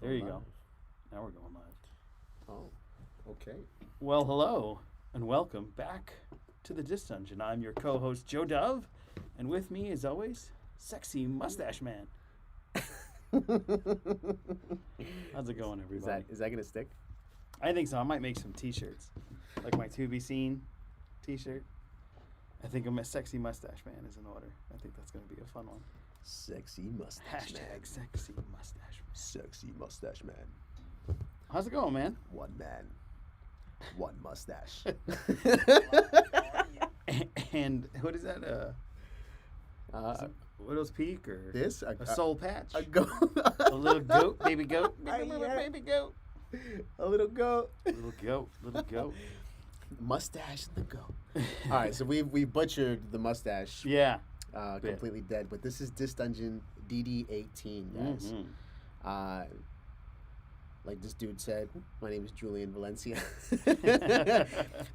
There you go. Now we're going live. Oh, okay. Well, hello and welcome back to the Dis Dungeon. I'm your co-host Joe Dove, and with me, as always, Sexy Mustache Man. How's it going, everybody? Is that gonna stick? I think so. I might make some T-shirts, like my To Be Seen T-shirt. I think a Sexy Mustache Man is in order. I think that's going to be a fun one. Sexy mustache Hashtag man. Sexy Mustache Man. Sexy mustache man. How's it going, man? One man, one mustache. And what is that? Is it Widow's Peak or this a soul patch? A goat. A little goat, baby goat. Baby goat. A little goat. Little goat. Mustache and the goat. All right, so we butchered the mustache. Yeah. Completely dead. But this is Dis Dungeon DD18, guys. Mm-hmm. Like this dude said, my name is Julian Valencia. The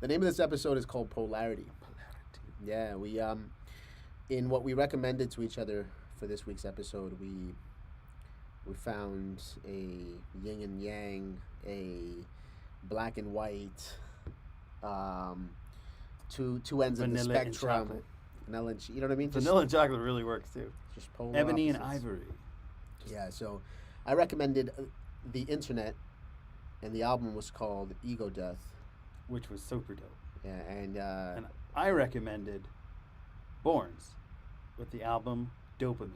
name of this episode is called Polarity. Yeah, we in what we recommended to each other for this week's episode, we found a yin and yang, a black and white, two ends Vanilla of the spectrum. and Vanilla and you know what I mean? Vanilla and chocolate really works too. Just polar Ebony and opposites. ivory. Yeah, so I recommended The Internet, and the album was called Ego Death. Which was super dope. Yeah, and And I recommended Borns with the album Dopamine.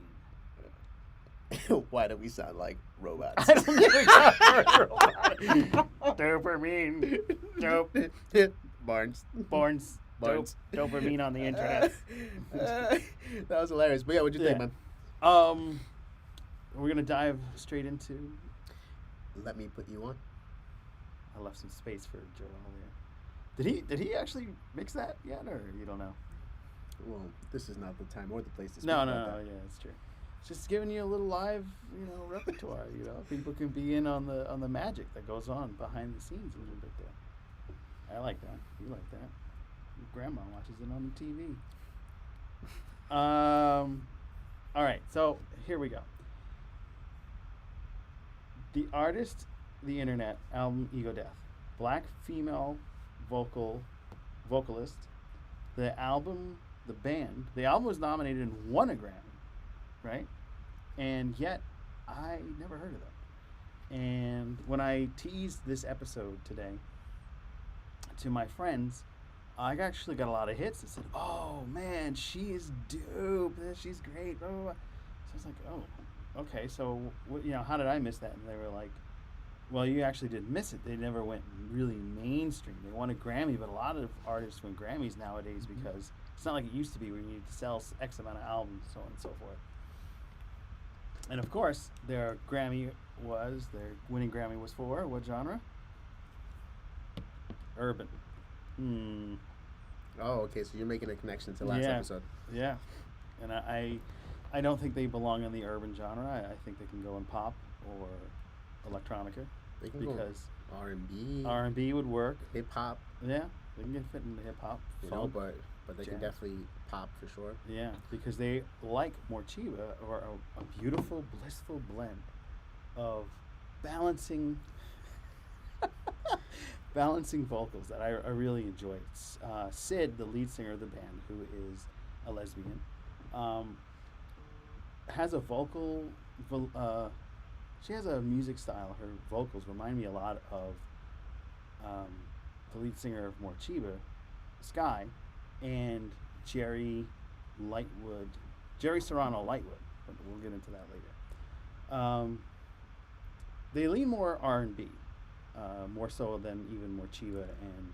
why do we sound like robots? I don't know. Dopamine. Dope. Barnes. Borns. Barnes. Dope. Dopamine on the internet. That was hilarious. But yeah, what'd you think, man? We're gonna dive straight into. Let me put you on. I left some space for Joe earlier. Did he actually mix that yet, or you don't know? Well, this is not the time or the place to speak No, about that. yeah, it's true. It's just giving you a little live, repertoire. People can be in on the magic that goes on behind the scenes a little bit there. I like that. You like that. Your grandma watches it on the TV. All right, so here we go. The artist, The Internet, album Ego Death. Black female vocalist. The album was nominated and won a Grammy, right? And yet, I never heard of them. And when I teased this episode today to my friends, I actually got a lot of hits that said, "Oh man, she is dope. She's great." Blah, blah, blah. So I was like, "Oh, okay. So how did I miss that?" And they were like, "Well, you actually didn't miss it. They never went really mainstream. They won a Grammy, but a lot of artists win Grammys nowadays because it's not like it used to be where you need to sell X amount of albums, so on and so forth." And of course, their winning Grammy was for what genre? Urban. Oh, okay. So you're making a connection to last episode. Yeah. And I don't think they belong in the urban genre. I think they can go in pop or electronica. They can because go R&B. R&B would work. Hip hop. Yeah, they can get fit into hip hop. But they jazz. can definitely pop for sure. Yeah, because they like Morchiva, or a beautiful, blissful blend of balancing vocals that I really enjoy. Sid, the lead singer of the band, who is a lesbian, has a she has a music style. Her vocals remind me a lot of the lead singer of Morchiva, Sky, and Jerry Serrano Lightwood. But we'll get into that later. They lean more R&B, more so than even Morchiva and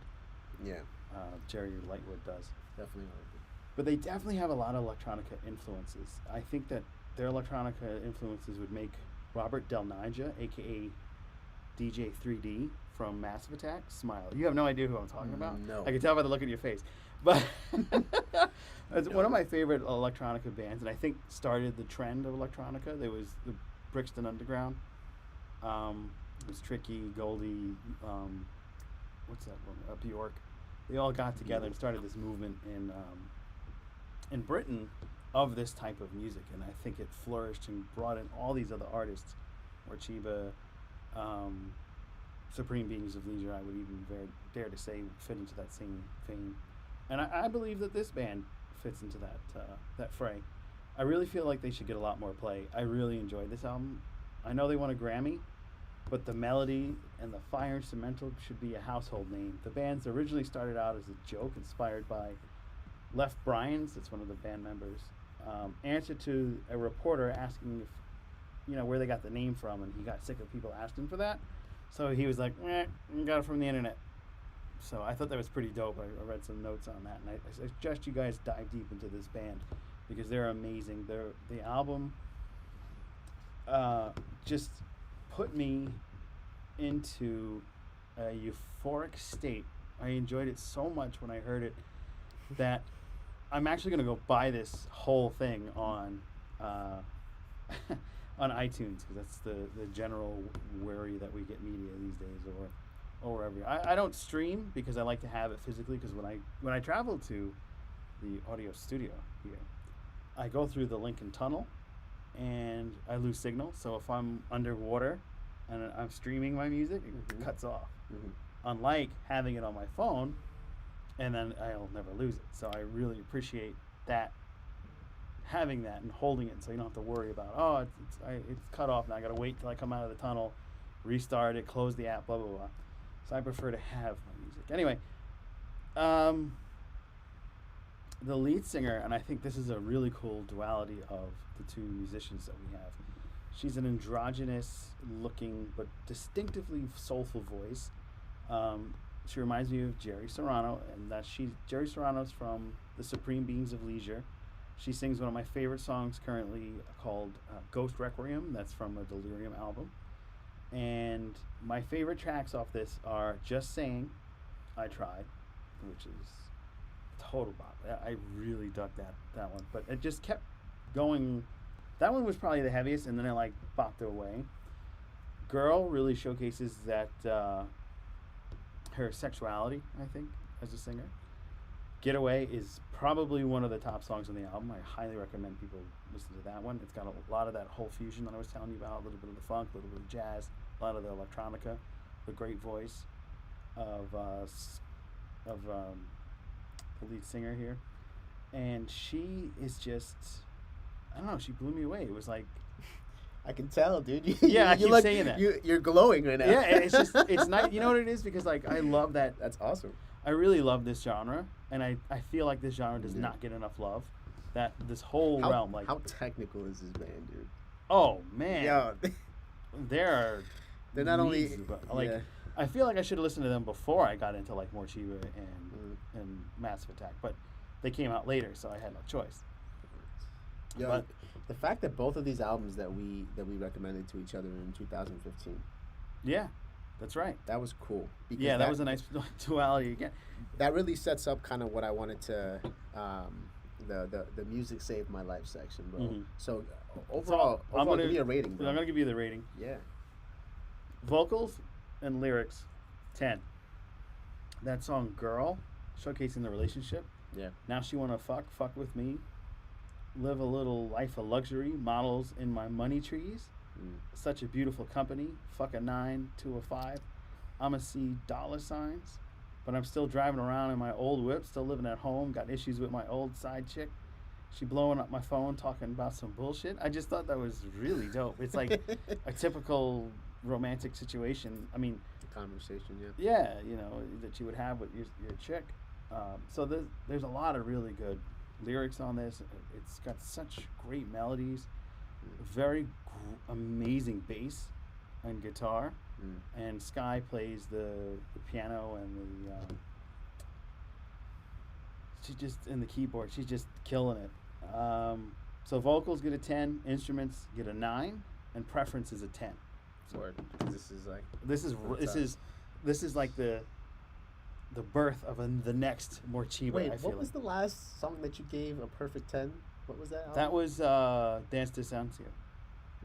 Jerry Lightwood does. Definitely R&B. But they definitely have a lot of electronica influences. I think that their electronica influences would make Robert Del Naja, a.k.a. DJ 3D from Massive Attack, smile. You have no idea who I'm talking about? No. I can tell by the look in your face. But it's one of my favorite electronica bands, and I think started the trend of electronica. There was the Brixton Underground. It was Tricky, Goldie, what's that one? Bjork. They all got together and started this movement in Britain of this type of music, and I think it flourished and brought in all these other artists Morcheeba, Supreme Beings of Leisure, I would even dare to say fit into that same vein. And I believe that this band fits into that fray. I really feel like they should get a lot more play. I really enjoyed this album. I know they won a Grammy, but the melody and the fire instrumental should be a household name. The band's originally started out as a joke inspired by Left Bryans, that's one of the band members, answered to a reporter asking if, where they got the name from, and he got sick of people asking for that. So he was like, got it from the internet. So I thought that was pretty dope. I read some notes on that, and I suggest you guys dive deep into this band because they're amazing. The album just put me into a euphoric state. I enjoyed it so much when I heard it that I'm actually going to go buy this whole thing on on iTunes because that's the general worry that we get media these days or wherever. I don't stream because I like to have it physically because when I travel to the audio studio here, I go through the Lincoln Tunnel and I lose signal. So if I'm underwater and I'm streaming my music, it cuts off. Mm-hmm. Unlike having it on my phone, and then I'll never lose it. So I really appreciate that, having that and holding it so you don't have to worry about, it's cut off now. I got to wait till I come out of the tunnel, restart it, close the app, blah, blah, blah. So I prefer to have my music. Anyway, the lead singer, and I think this is a really cool duality of the two musicians that we have. She's an androgynous looking but distinctively soulful voice. She reminds me of Jerry Serrano, and Jerry Serrano's from the Supreme Beings of Leisure. She sings one of my favorite songs currently called Ghost Requiem. That's from a Delirium album. And my favorite tracks off this are Just Saying, I Tried, which is total bop. I really dug that one. But it just kept going. That one was probably the heaviest, and then it bopped it away. Girl really showcases that her sexuality, I think, as a singer. Getaway is probably one of the top songs on the album. I highly recommend people listen to that one. It's got a lot of that whole fusion that I was telling you about, a little bit of the funk, a little bit of jazz, a lot of the electronica, the great voice of the lead singer here. And she is just, I don't know, she blew me away. It was like, I can tell, dude. Yeah, I keep saying that. You're glowing right now. Yeah, it's nice. You know what it is? Because I love that. That's awesome. I really love this genre, and I feel like this genre does not get enough love. That this whole realm, how technical is this band, dude? Oh man, yeah, they're not only I feel like I should have listened to them before I got into Morcheeba and Massive Attack, but they came out later, so I had no choice. Yeah, but the fact that both of these albums that we recommended to each other in 2015. Yeah, that's right. That was cool. Yeah, that was a nice duality again. That really sets up kind of what I wanted to, the music saved my life section, bro. Mm-hmm. So overall, give me a rating, bro. I'm going to give you the rating. Yeah. Vocals and lyrics, 10. That song, Girl, showcasing the relationship. Yeah. Now she wanna fuck with me. Live a little life of luxury, models in my money trees. Such a beautiful company. Fuck a 9 to a 5. I'ma see dollar signs, but I'm still driving around in my old whip, still living at home. Got issues with my old side chick. She blowing up my phone, talking about some bullshit. I just thought that was really dope. It's like a typical romantic situation. I mean, conversation, yeah. Yeah, that you would have with your chick. So there's a lot of really good lyrics on this. It's got such great melodies, very amazing bass and guitar, and Sky plays the piano and she just in the keyboard. She's just killing it. So vocals get a 10, instruments get a 9, and preference is a 10. So this is like the birth of the next Morcheeba. Wait, I feel what was the last song that you gave a perfect 10? What was that? That was Dance to Valencia.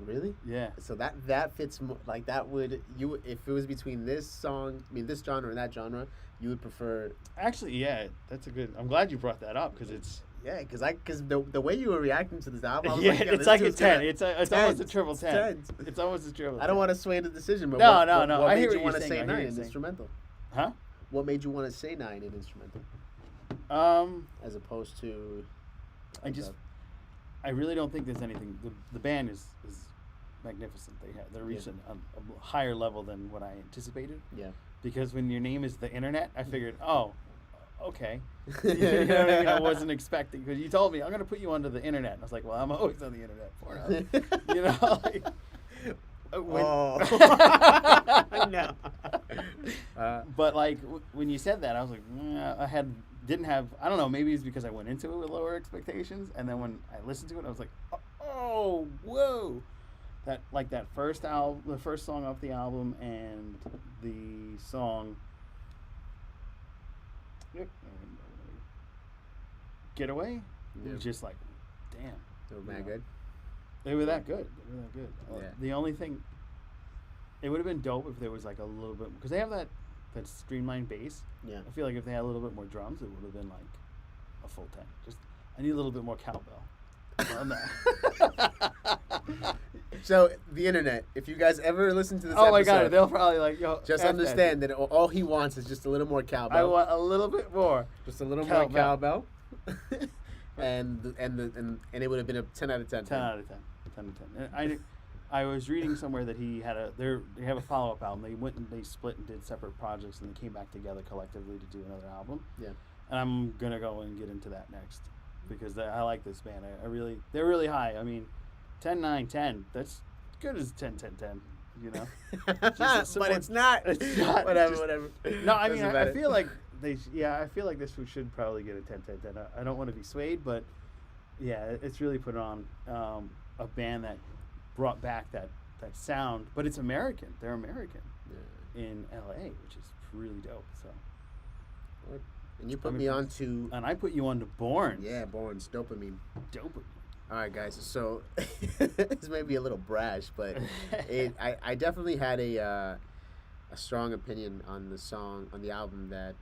Really? Yeah. So that fits like that would you if it was between this genre and that genre, you would prefer. Actually, yeah, that's a good. I'm glad you brought that up because it's Yeah, because the way you were reacting to this album, I was Yeah, like, yo, it's this like a dude's 10. gonna- It's almost a triple It's 10. tens. It's almost a triple 10. I don't want to sway the decision, but No, what, no, what, no. what I made hear you what want you're to saying. say I hear what 9 you're in saying. instrumental? Huh? What made you want to say 9 in instrumental as opposed to? I really don't think there's anything. The band is magnificent. They're reaching a higher level than what I anticipated. Yeah. Because when your name is the internet, I figured, oh, okay. You know what I mean? I wasn't expecting, because you told me I'm going to put you onto the internet, and I was like, well, I'm always on the internet for now. You know, like, no. But like when you said that, I was like, I don't know, maybe it's because I went into it with lower expectations, and then when I listened to it, I was like, oh, whoa. That first album, the first song off the album, and the song Getaway, it was just like, damn. They were mad good. They were that good. Yeah. The only thing, it would have been dope if there was like a little bit, because they have that streamlined bass. Yeah. I feel like if they had a little bit more drums, it would have been like a full 10. Just, I need a little bit more cowbell on that. So the internet, if you guys ever listen to this Oh my episode, god, they'll probably like, yo, just F understand that all he wants is just a little more cowbell. I want a little bit more. Just a little more Cowbell. cowbell. and it would have been a 10 out of 10. 10 out of 10. 10 out of 10. And I was reading somewhere that they have a follow-up album. They went and they split and did separate projects, and they came back together collectively to do another album. Yeah. And I'm gonna go and get into that next, because I like this band. They're really high. I mean, 10, 9, 10. That's good as 10, 10, 10. You know. But it's not. It's not. Whatever. No, I mean, Doesn't I matter. feel like I feel like this should probably get a 10, 10, 10. I don't want to be swayed, but yeah, it's really put on a band that brought back that sound, but it's American. They're American in LA, which is really dope. So. And you put me on to. And I put you on to Born. Yeah, Born's dopamine. Dopamine. All right, guys. So this may be a little brash, but I definitely had a strong opinion on the album that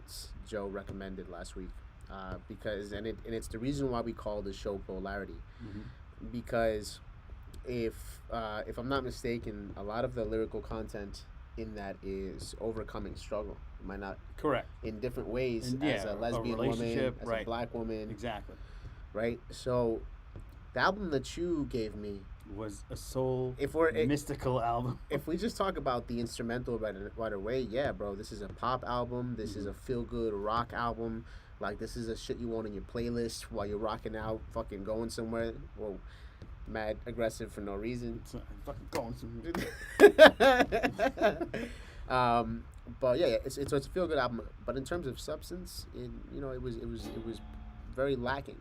Joe recommended last week, because it's the reason why we call the show Polarity, because if I'm not mistaken, a lot of the lyrical content in that is overcoming struggle. Am I not correct? In different ways, And, as a lesbian woman, as right. a black woman, Exactly. right? So, the album that you gave me Was a soul mystical album. If we just talk about the instrumental right away, yeah, bro, this is a pop album. This is a feel-good rock album. Like, this is a shit you want on your playlist while you're rocking out, fucking going somewhere. Whoa. Mad aggressive for no reason. Fucking going somewhere. But yeah, it's a feel good album. But in terms of substance, it was very lacking.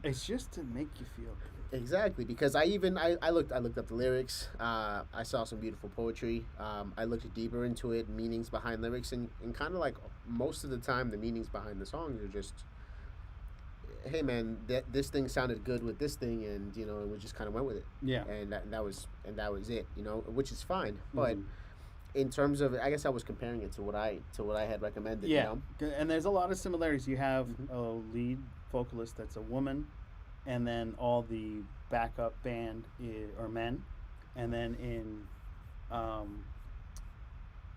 It's just to make you feel good. Exactly, because I looked up the lyrics. I saw some beautiful poetry. I looked deeper into it, meanings behind lyrics, and kind of like most of the time, the meanings behind the songs are just, hey man, this thing sounded good with this thing, and and we just kind of went with it. Yeah. And that was it. Which is fine. But in terms of, I guess I was comparing it to what I had recommended. Yeah. And there's a lot of similarities. You have a lead vocalist that's a woman, and then all the backup band are men, and then in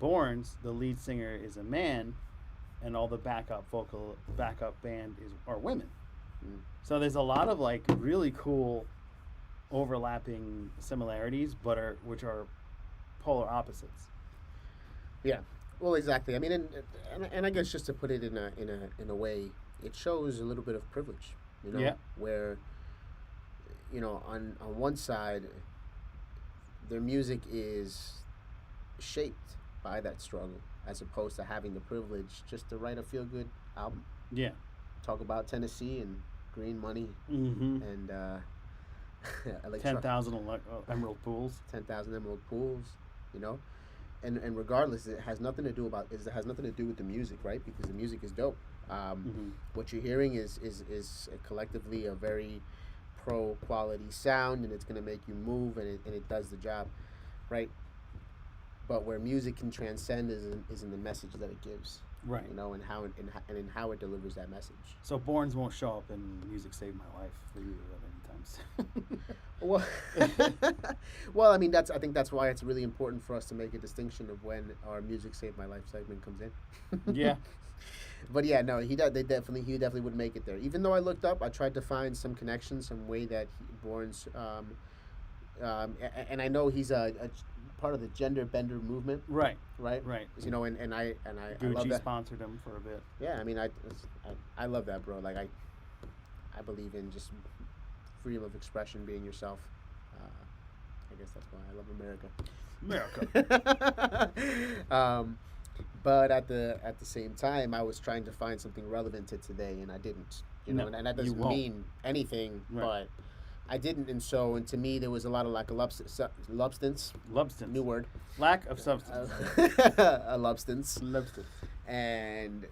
Borns, the lead singer is a man, and all the backup band are women. So there's a lot of like really cool overlapping similarities, which are polar opposites. Yeah, well, exactly. I mean, and I guess just to put it in a way, it shows a little bit of privilege. Yeah. Where, on one side, their music is shaped by that struggle, as opposed to having the privilege just to write a feel good album. Yeah. Talk about Tennessee and green money and 10,000 emerald pools. 10,000 emerald pools, and regardless, it has nothing to do with the music, right? Because the music is dope. What you're hearing is collectively a very pro quality sound, and it's gonna make you move, and it does the job, right? But where music can transcend is in the message that it gives. Right. You know, and how it, and in how it delivers that message. So Borns won't show up in Music Saved My Life for you at any times. Well, well, I mean, I think that's why it's really important for us to make a distinction of when our Music Saved My Life segment comes in. Yeah. But yeah, no, he definitely would make it there. Even though I looked up, I tried to find some connection, some way that Bourne's, and I know he's a part of the gender bender movement, Right. right? Right. You know, and I love Gucci that. sponsored him for a bit. Yeah, I mean, I love that, bro. Like I believe in just freedom of expression, being yourself. I guess that's why I love America. But at the same time, I was trying to find something relevant to today, and I didn't. You know, No, and that you doesn't won't. mean anything, Right. but I didn't. And to me, there was a lot of like a substance. Substance. New word. Lack of substance. A substance. Substance. And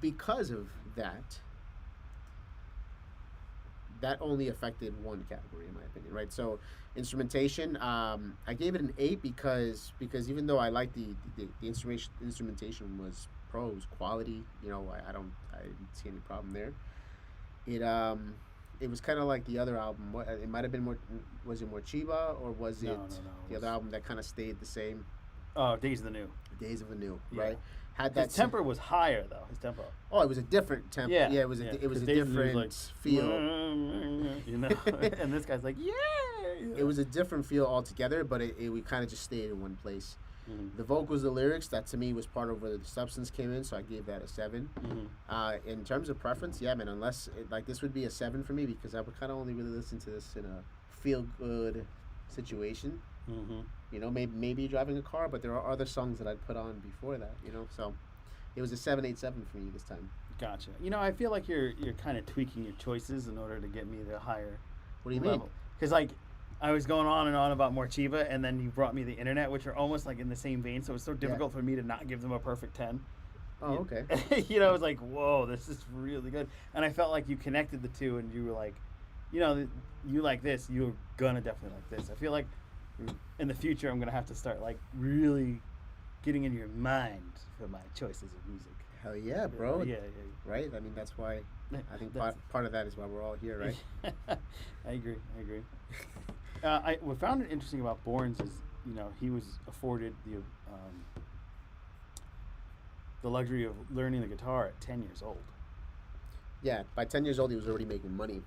because of that only affected one category, in my opinion, right? So instrumentation, I gave it an 8 because even though I like the instrumentation was pros quality, you know, I didn't see any problem there. It was kind of like the other album. It might have been more. Was it more Chiba, or was it No. the other album that kind of stayed the same? Oh, Days of the New. Days of Anew, Yeah. right? Had His tempo was higher though. His tempo. Oh, it was a different tempo. Yeah. It was a 'Cause Days of different the New was like, feel. You know, and this guy's like, yeah. It was a different feel altogether, but we kind of just stayed in one place. Mm-hmm. The vocals, the lyrics, that to me was part of where the substance came in, so I gave that a 7. Mm-hmm. In terms of preference, yeah, man, like this would be a 7 for me because I would kind of only really listen to this in a feel good situation. Mm-hmm. You know, maybe driving a car, but there are other songs that I'd put on before that. You know, so it was a 787 for me this time. Gotcha. You know, I feel like you're kind of tweaking your choices in order to get me to higher. What do you mean? Because like I was going on and on about more Chiba, and then you brought me the internet, which are almost like in the same vein. So it's so difficult for me to not give them a perfect 10. Oh, okay. You know, I was like, whoa, this is really good, and I felt like you connected the two, and you were like, you know, you like this, you're gonna definitely like this. I feel like in the future I'm gonna have to start like really getting in your mind for my choices of music. Hell yeah, bro. Yeah. Right? I mean, that's why I think part of that is why we're all here, right? I agree. What found it interesting about Bournes is, you know, he was afforded the luxury of learning the guitar at 10 years old. Yeah, by 10 years old, he was already making money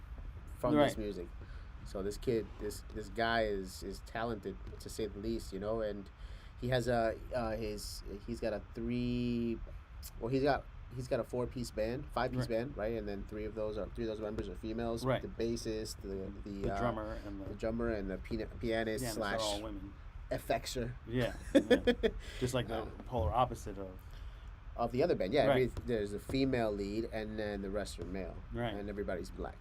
from this music. So this kid, this guy is talented, to say the least, you know, and he has he's got a 4-piece band, 5-piece band, right? And then three of those members are females. Right. The bassist, the drummer and the pianist pianists slash are all women. effectser. Yeah. Just like the polar opposite of the other band. Yeah, Right. there's a female lead, and then the rest are male. Right. And everybody's black.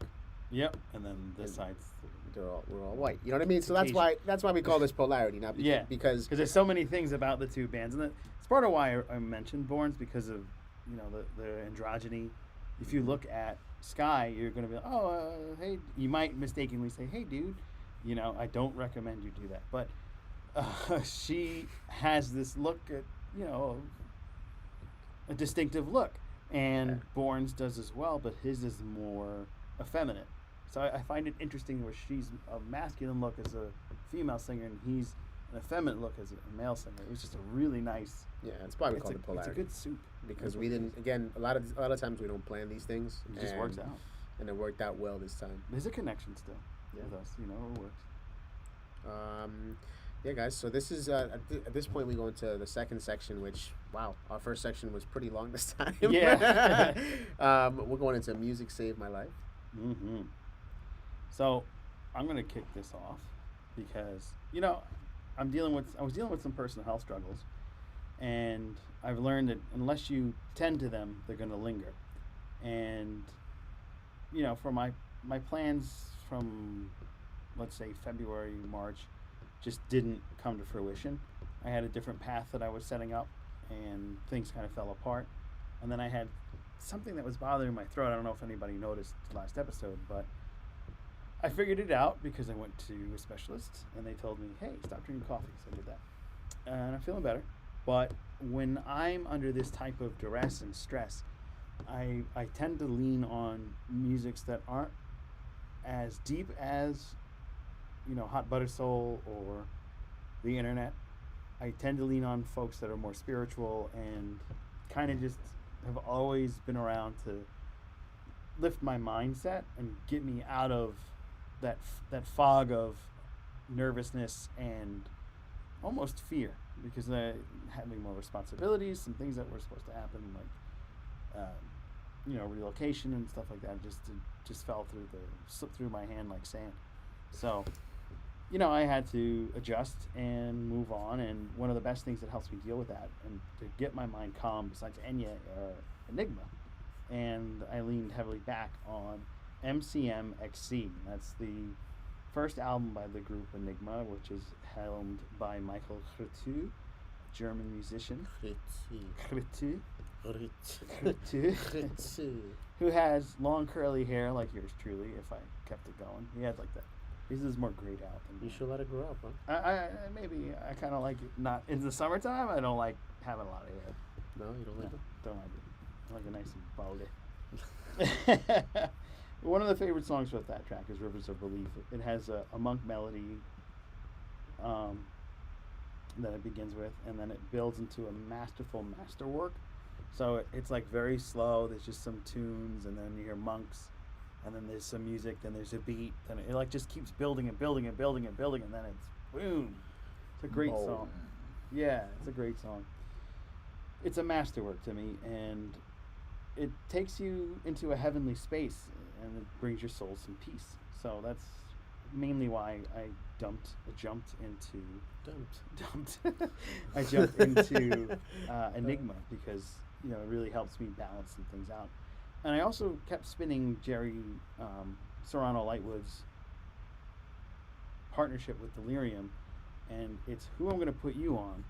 Yep. And then this side's We're all white. You know what I mean? So that's why we call this Polarity, not because there's so many things about the two bands, and it's part of why I mentioned Bournes, because of, you know, the androgyny. If you look at Sky, you're going to be like, oh, hey, you might mistakenly say, hey, dude, you know, I don't recommend you do that. But she has this look, you know, a distinctive look. And Bournes does as well, but his is more effeminate. So I find it interesting where she's a masculine look as a female singer, and he's an effeminate look as a male singer. It was just a really nice. Yeah, that's why we call it Polarity. It's a good soup. Because we didn't. Again, a lot of times we don't plan these things. It just works out. And it worked out well this time. There's a connection still with us. You know, it works. Yeah, guys. So this is at this point we go into the second section, which our first section was pretty long this time. Yeah. We're going into Music Saved My Life. Mm-hmm. So I'm gonna kick this off because, you know, I was dealing with some personal health struggles, and I've learned that unless you tend to them, they're gonna linger. And, you know, for my plans from, let's say, February, March, just didn't come to fruition. I had a different path that I was setting up, and things kind of fell apart. And then I had something that was bothering my throat. I don't know if anybody noticed last episode, but I figured it out because I went to a specialist, and they told me, hey, stop drinking coffee. So I did that. And I'm feeling better. But when I'm under this type of duress and stress, I tend to lean on musics that aren't as deep as, Hot Butter Soul or the internet. I tend to lean on folks that are more spiritual and kind of just have always been around to lift my mindset and get me out of that fog of nervousness and almost fear, because having more responsibilities, some things that were supposed to happen, like relocation and stuff like that, just fell through slipped through my hand like sand. So, I had to adjust and move on. And one of the best things that helps me deal with that and to get my mind calm, besides Enya, or Enigma, and I leaned heavily back on MCMXC. That's the first album by the group Enigma, which is helmed by Michael Cretu, a German musician. Cretu. Who has long curly hair like yours truly, if I kept it going. He had like that. This is more grayed out than You should let it grow up, huh? I kind of like it. Not in the summertime. I don't like having a lot of hair. No, you don't like it? Don't like it. I like it nice and baldy. One of the favorite songs with that track is Rivers of Relief. It has a monk melody that it begins with, and then it builds into a masterful masterwork. So it's like very slow. There's just some tunes, and then you hear monks, and then there's some music, then there's a beat, and it like just keeps building and building and building and building, and then it's boom. It's a great song. Yeah, it's a great song. It's a masterwork to me, and it takes you into a heavenly space, and it brings your soul some peace. So that's mainly why I jumped into Enigma, because it really helps me balance some things out. And I also kept spinning Jerry Serrano Lightwood's partnership with Delirium, and it's who I'm going to put you on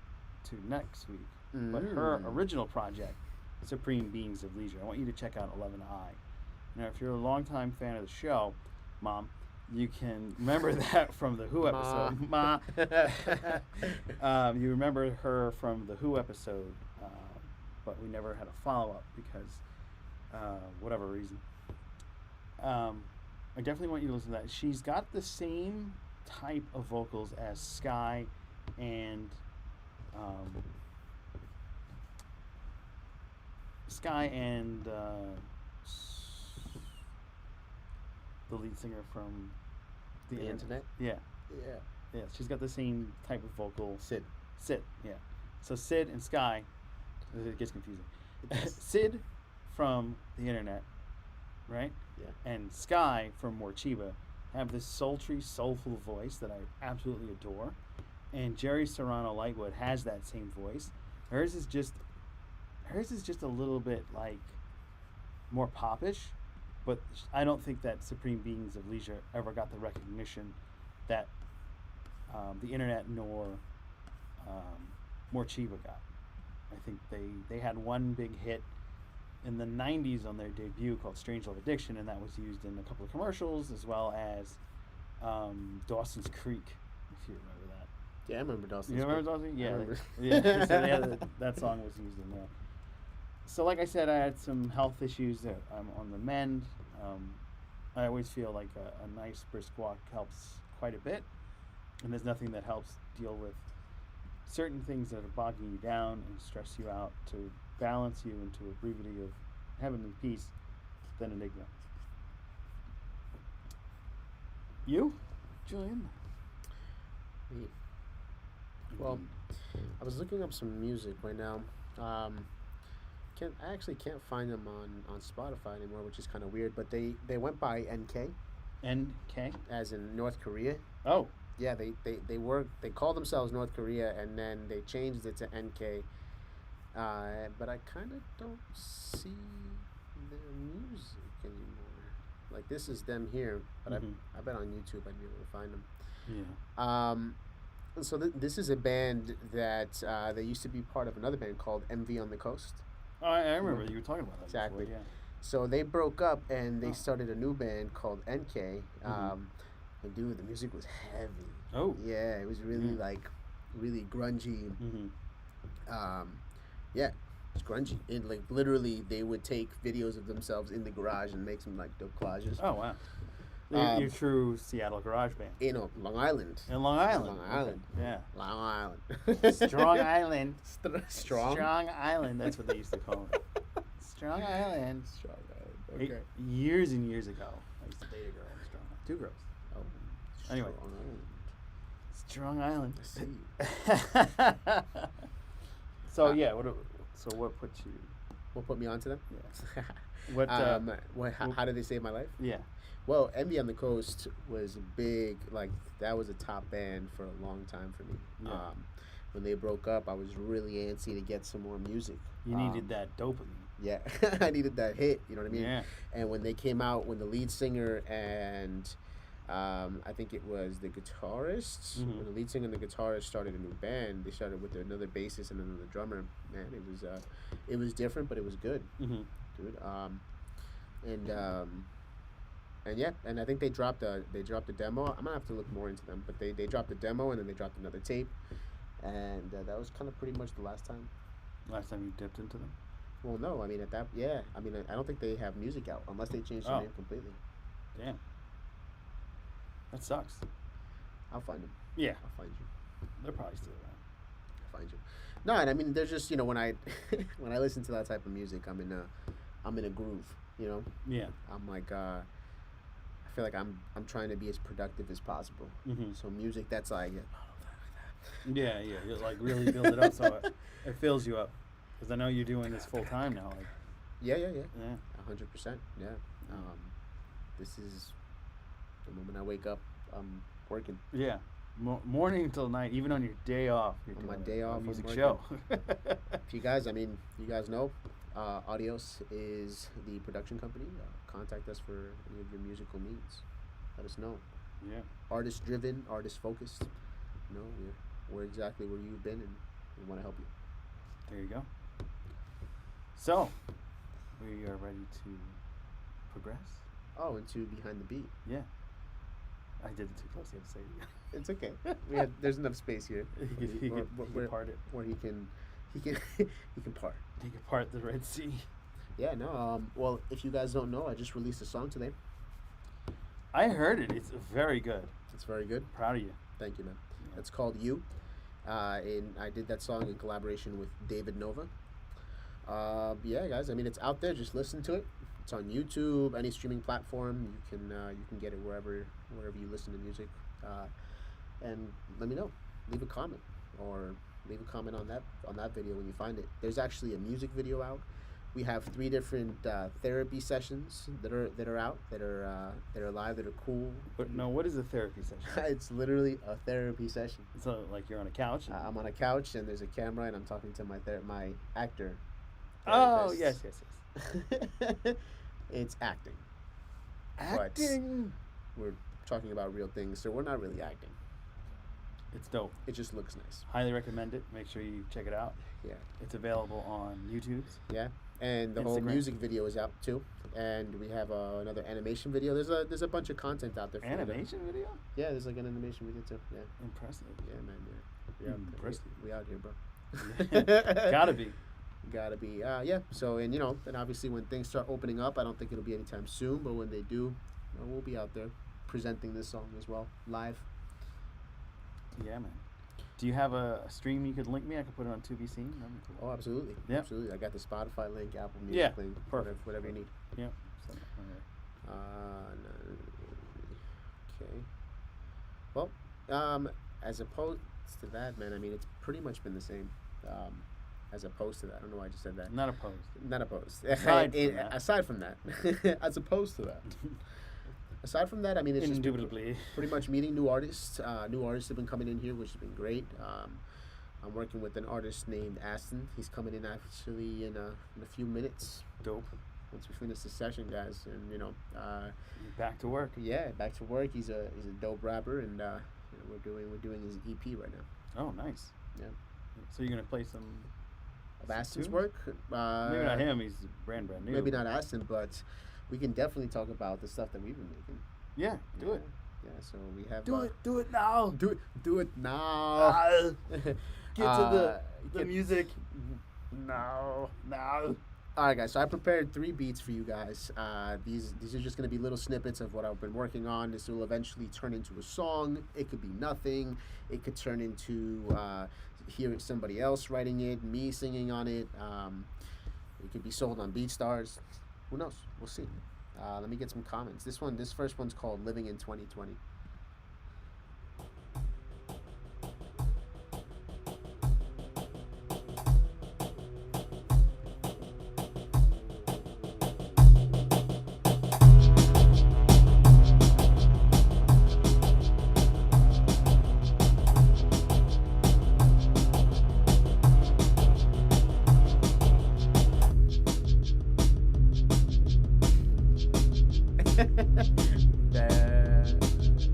to next week. But her original project, Supreme Beings of Leisure. I want you to check out 11i. Now, if you're a longtime fan of the show, Mom, you can remember that from the Who episode. Ma. You remember her from the Who episode, but we never had a follow-up because whatever reason. I definitely want you to listen to that. She's got the same type of vocals as Sky and the lead singer from the Internet. Yeah. Yeah. Yeah, she's got the same type of vocal. Sid, yeah. So Sid and Sky, it gets confusing. Sid from the Internet, right? Yeah. And Sky from Morchiba have this sultry, soulful voice that I absolutely adore. And Jerry Serrano Lightwood has that same voice. Hers is just a little bit like more popish, but I don't think that Supreme Beings of Leisure ever got the recognition that the Internet nor Morchiba got. I think they had one big hit in the 90s on their debut called Strange Love Addiction, and that was used in a couple of commercials, as well as Dawson's Creek, if you remember that. Yeah, I remember Dawson's You Creek. remember Dawson? Yeah. I remember. Yeah. So that song was used in there. So like I said, I had some health issues that I'm on the mend. I always feel like a nice brisk walk helps quite a bit, and there's nothing that helps deal with certain things that are bogging you down and stress you out to balance you into a brevity of heavenly peace than Enigma. You, Julian? Me. Well, I was looking up some music right now. I actually can't find them on Spotify anymore, which is kind of weird. But they went by NK. NK? As in North Korea. Oh. Yeah, they called themselves North Korea, and then they changed it to NK. But I kind of don't see their music anymore. Like, this is them here, but I bet on YouTube I'd be able to find them. Yeah. So this is a band that they used to be part of another band called MV on the Coast. Oh, I remember you were talking about that. Exactly. Before, yeah. So they broke up and they started a new band called NK. And dude, the music was heavy. Oh. Yeah, it was really like really grungy. Yeah, it's grungy. And like literally, they would take videos of themselves in the garage and make some like dope collages. Oh wow. Your Um, true Seattle garage band. Long Island. In Long Island. Long Island. Okay. Yeah. Long Island. Strong Island. Strong. Strong Island. That's what they used to call it. Strong Island. Strong Island. Okay. Years and years ago, I used to date a girl in Strong Island. 2 girls. Oh. Anyway. Strong Island. Strong Island. I see. So yeah, what put you? What put me onto them? Yeah. What? How did they save my life? Yeah. Well, Envy on the Coast was big. Like that was a top band for a long time for me. Yeah. When they broke up, I was really antsy to get some more music. You needed that dopamine. Yeah, I needed that hit. You know what I mean? Yeah. And when they came out, when the lead singer and I think it was the guitarist, Mhm. when the lead singer and the guitarist started a new band, they started with another bassist and another drummer. Man, it was different, but it was good, Mm-hmm. dude. And yeah, and I think they dropped a demo. I'm gonna have to look more into them, but they dropped a demo and then they dropped another tape, and that was kind of pretty much the last time. Last time you dipped into them? Well, no, I mean I don't think they have music out unless they change their Oh. name completely. Damn. That sucks. I'll find them. Yeah. I'll find you. They're probably still around. I'll find you. No, and I mean there's just when I when I listen to that type of music, I'm in a groove. Yeah. I'm like I feel like I'm trying to be as productive as possible. Mm-hmm. So music that's like Yeah. You like really build it up so it fills you up. Because I know you're doing this full time now. Like, yeah, yeah. 100%. Yeah. This is the moment I wake up, I'm working. Yeah. Morning till night, even on your day off. You're On doing my day a off, I'm music working. show. If you guys know, Audios is the production company. Contact us for any of your musical needs. Let us know. Yeah. Artist driven, artist focused. We're exactly where you've been, and we want to help you. There you go. So, we are ready to progress. Oh, into Behind the Beat. Yeah. I did it too close. You have to say it again. It's okay. There's enough space here. He can part it. Where he can part. He can part the Red Sea. Yeah, no. Well, if you guys don't know, I just released a song today. I heard it. It's very good. It's very good. Proud of you. Thank you, man. Yeah. It's called You. And I did that song in collaboration with David Nova. Yeah, guys. I mean, it's out there. Just listen to it. It's on YouTube, any streaming platform. You can get it wherever you listen to music. And let me know. Leave a comment or leave a comment on that video when you find it. There's actually a music video out. We have 3 different therapy sessions that are out that are live, that are cool. But no, what is a therapy session? It's literally a therapy session. So like you're on a couch. And I'm on a couch and there's a camera and I'm talking to my actor. oh therapist. yes. It's acting. Acting. We're talking about real things, so we're not really acting. It's dope. It just looks nice. Highly recommend it. Make sure you check it out. Yeah. It's available on YouTube. Yeah. And the whole Instagram. music video is out too. And we have another animation video. There's a bunch of content out there for you to- Animation video. Yeah, there's like an animation video too. Yeah. Impressive. Yeah, man. Yeah. We out there. Impressive. We out here, bro. Gotta be. Gotta be. Yeah. So and and obviously when things start opening up, I don't think it'll be anytime soon. But when they do, we'll be out there presenting this song as well live. Yeah, man. Do you have a stream you could link me? I could put it on 2BC. That'd be cool. Oh, absolutely. Yeah. Absolutely. I got the Spotify link, Apple Music Yeah, link, perfect. whatever you need. Yeah. So, alright. Okay. Well, as opposed to that, man, I mean, it's pretty much been the same. As opposed to that, I don't know why I just said that. Not opposed. Not opposed. Aside from that. Aside from that, as opposed to that. Aside from that, I mean, it's just Indubitably. pretty much meeting new artists. New artists have been coming in here, which has been great. I'm working with an artist named Aston. He's coming in actually in a few minutes. Dope. Once we finish this session, guys, and Back to work. yeah, back to work. He's a dope rapper, and we're doing his EP right now. Oh, nice. Yeah. So you're gonna play some Of Aston's tunes? work. Maybe not him. He's brand new. Maybe not Aston, but we can definitely talk about the stuff that we've been making. Yeah. Do it. Yeah. So we have. Do it now. Do it now. Get to the get- music. No. All right, guys. So I prepared 3 beats for you guys. These are just gonna be little snippets of what I've been working on. This will eventually turn into a song. It could be nothing. It could turn into hearing somebody else writing it, me singing on it. It could be sold on BeatStars. Who knows? We'll see. Let me get some comments. This first one's called "Living in 2020."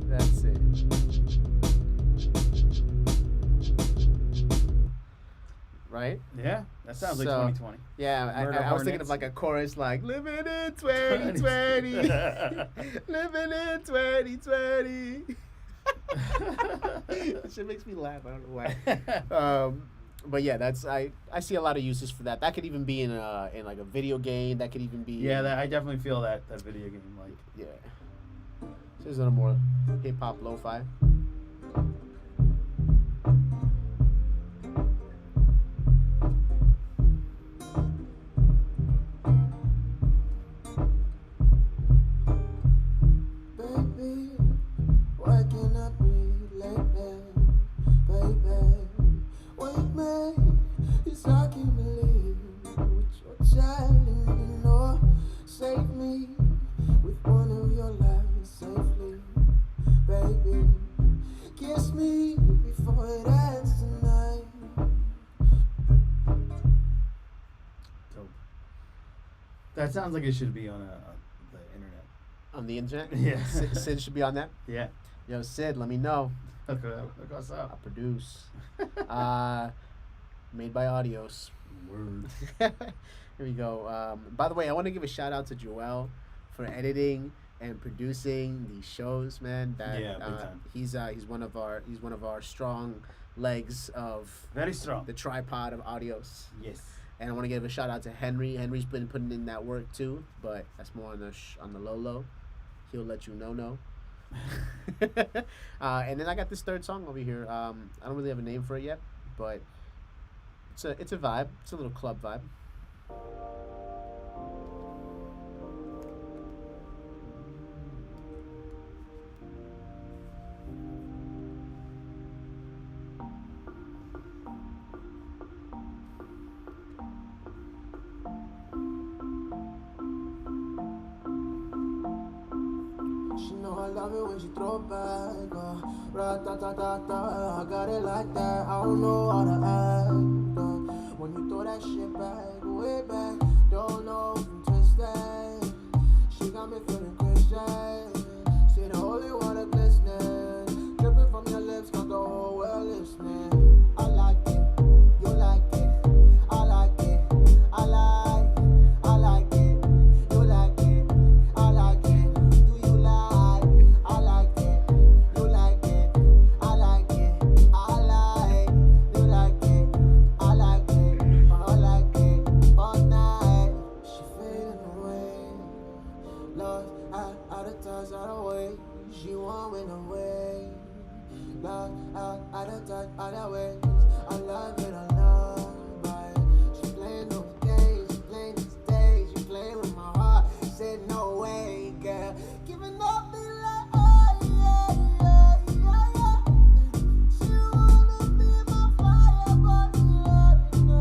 That's it. Right? Yeah, that sounds like So- 2020. Yeah, Murder I was thinking Hornets. of like a chorus like "Living in 2020, living in 2020." That shit makes me laugh. I don't know why. But yeah, I see a lot of uses for that. That could even be in like a video game. That could even be I definitely feel that video game like. yeah. So there's a little more hip hop lo-fi. Baby, why can't I breathe lately? Baby, wake me, yes, I can't believe what you're telling me. No, save me with one of your lies safely. Baby, kiss me before it ends tonight. Dope. That sounds like it should be on the internet. On the internet? Yeah. Sid should be on that. Yeah. Yo, Sid, let me know. Look us I up. produce. Made by Audios. Word. Here we go. By the way, I want to give a shout out to Joel for editing and producing these shows, man. That Yeah, big time. he's one of our strong legs of Very strong. the tripod of Audios. Yes. And I want to give a shout out to Henry. Henry's been putting in that work too, but that's more on the low. He'll let you know. And then I got this third song over here. I don't really have a name for it yet, but it's a vibe. It's a little club vibe. She know I love it when she throw it back. Ra-ta-ta-ta-ta, I got it like that. I don't know how to act. When you throw that shit back, way back, don't know if I'm twisted. She got me feeling Christian. See the holy water glistening, dripping from your lips, got the whole world listening. I like it, you like it, I like it, I like it, you like it, I like it. Do you like? I like it, you like it, I like it, I like, you like it, I like it all night. She fading away, lost out of touch, out of way. She went away, lost out of touch, out of way. I love it, I love it. She playing those games, she playing these days, she playing with my heart. Said no way, girl, giving up me like oh yeah. She wanna be my fire, but no.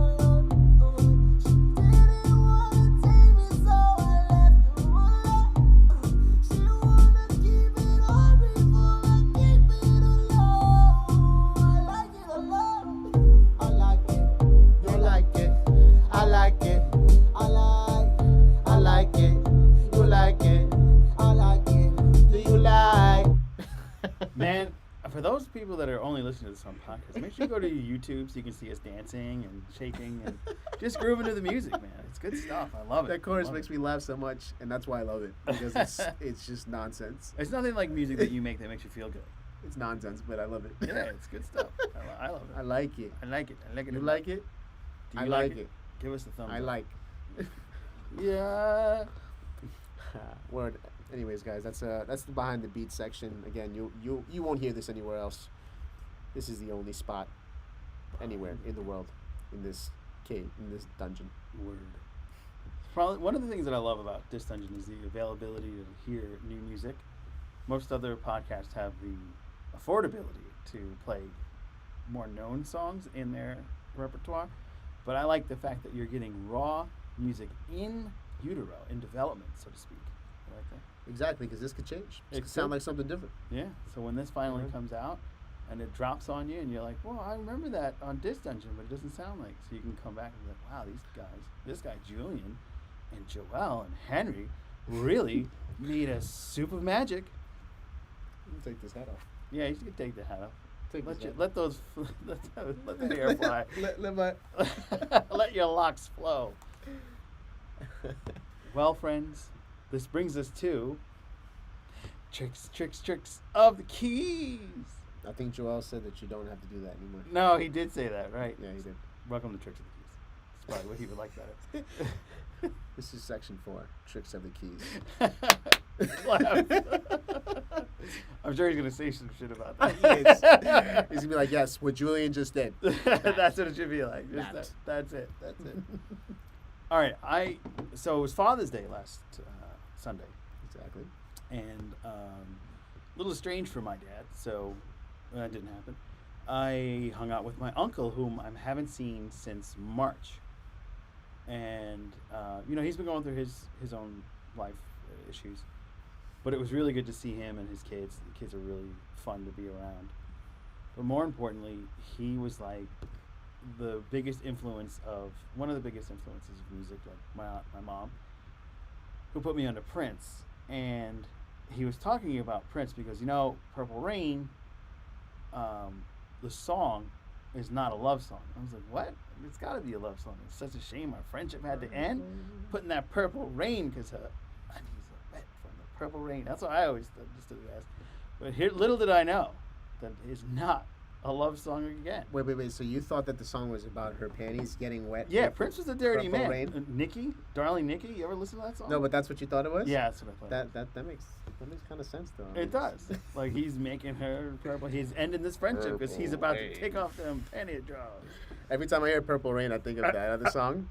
She didn't wanna take me, so I left her alone. She wanna keep it on before I keep it alone. I like it a lot. I like it. You like it, I like it, I like it, you like it. I like it. Do you like? Man, for those people that are only listening to this on podcast, make sure you go to YouTube so you can see us dancing and shaking and just grooving to the music, man. It's good stuff. I love it. That chorus Love makes it. me laugh so much, and that's why I love it because it's just nonsense. It's nothing like music that you make that makes you feel good. It's nonsense, but I love it. Yeah, it's good stuff. I love I it. like it. I like it. I like it. You like it? Do I you like it. Give us the thumbs I up. like. Yeah. Word. Anyways, guys, that's the behind the beat section. Again, you won't hear this anywhere else. This is the only spot anywhere in the world, in this cave, in this dungeon. Word. Probably one of the things that I love about this dungeon is the availability to hear new music. Most other podcasts have the affordability to play more known songs in their repertoire, but I like the fact that you're getting raw music in utero, in development, so to speak. I like that. Exactly, because this could change. It It could sound could. like something different. Yeah. So when this finally Mhm. comes out and it drops on you, and you're like, "Well, I remember that on this dungeon, but it doesn't sound like." So you can come back and be like, "Wow, these guys, this guy Julian, and Joel and Henry, really made a soup of magic." Let me take this hat off. Yeah, you should take the hat off. Take this hat. Let those let the hair fly. let my. Let your locks flow. Well, friends, this brings us to tricks of the keys. I think Joel said that you don't have to do that anymore. No, he did say that, right? Yeah, he did. Welcome to Tricks of the Keys. It's probably what he would like better. This is section 4, tricks of the keys. I'm sure he's gonna say some shit about He that. He's gonna be like, yes, what Julian just did. That's what it should be like. Just That. that's it. That's it. All right. So it was Father's Day last Sunday, Exactly. and a little strange for my dad, so that didn't happen. I hung out with my uncle, whom I haven't seen since March, and he's been going through his own life issues, but it was really good to see him and his kids. The kids are really fun to be around, but more importantly, he was like one of the biggest influences of music, like my mom, who put me onto Prince. And he was talking about Prince because Purple Rain, the song is not a love song. I was like, what? It's got to be a love song. It's such a shame our friendship had to end. Putting that Purple Rain because her knees are wet from the purple rain. That's what I always understood it as. But here, little did I know that it's not a love song again. Wait. So you thought that the song was about her panties getting wet? Yeah, with Prince was a dirty Purple man. Rain? Nikki, darling Nikki, you ever listen to that song? No, but that's what you thought it was? Yeah, that's what I thought. That makes kind of sense though. It does. Like he's making her purple. He's ending this friendship because he's about to take off them panty drawers. Every time I hear Purple Rain, I think of that other song.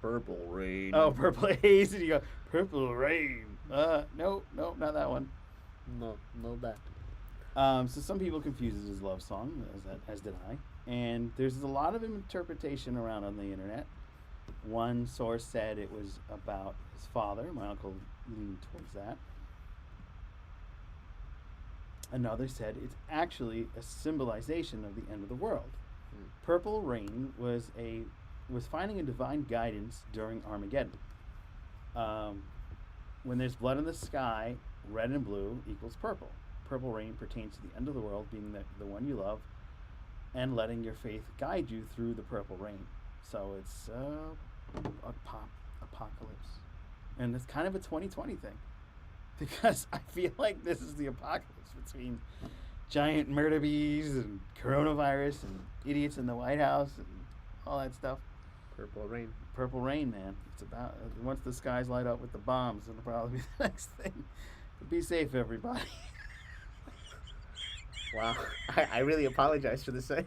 Purple Rain. Oh, Purple Haze, and you go Purple Rain. No, not that one. No that. So some people confuse it as a love song, as did I. And there's a lot of interpretation around on the internet. One source said it was about his father. My uncle leaned towards that. Another said it's actually a symbolization of the end of the world. Purple Rain was finding a divine guidance during Armageddon. When there's blood in the sky, red and blue equals purple. Purple rain pertains to the end of the world, being the one you love, and letting your faith guide you through the purple rain. So it's apocalypse, and it's kind of a 2020 thing, because I feel like this is the apocalypse between giant murder bees and coronavirus and idiots in the White House and all that stuff. Purple Rain. Purple rain, man. It's about once the skies light up with the bombs, it'll probably be the next thing. But be safe, everybody. Wow. I really apologize for the say.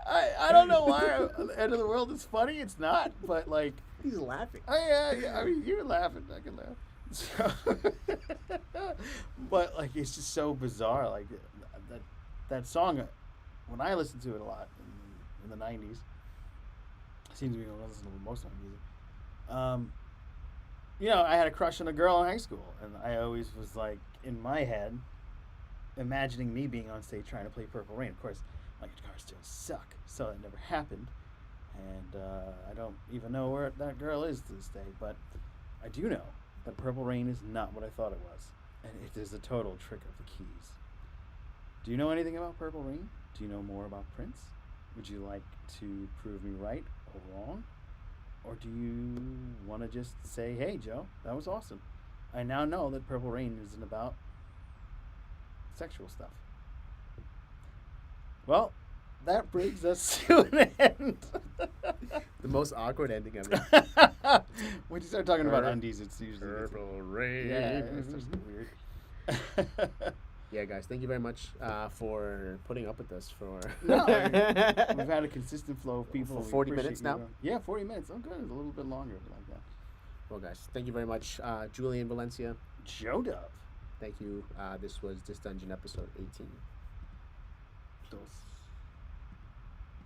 I don't know why the end of the world is funny. It's not, but like, He's laughing. I mean, you're laughing. I can laugh. So, but like, it's just so bizarre. Like that song, when I listened to it a lot in the '90s, seems to be when I listen to most of my music. I had a crush on a girl in high school, and I always was like, in my head, imagining me being on stage trying to play Purple Rain. Of course, my guitar still suck, so it never happened. And I don't even know where that girl is to this day, but I do know that Purple Rain is not what I thought it was, and it is a total trick of the keys. Do you know anything about Purple Rain? Do you know more about Prince? Would you like to prove me right or wrong? Or do you want to just say, hey, Joe, that was awesome. I now know that Purple Rain isn't about sexual stuff. Well, that brings us to an end. The most awkward ending ever. When you start talking about undies, it's usually Purple rain. yeah, it starts to get weird. Yeah, guys, thank you very much for putting up with us for. No, we've had a consistent flow of people. For We 40 appreciate minutes you. now? Yeah, 40 minutes. Oh, good. It's a little bit longer like that. Well, guys, thank you very much, Julian Valencia. Joe Dove. Thank you. This was This Dungeon episode 18. Those.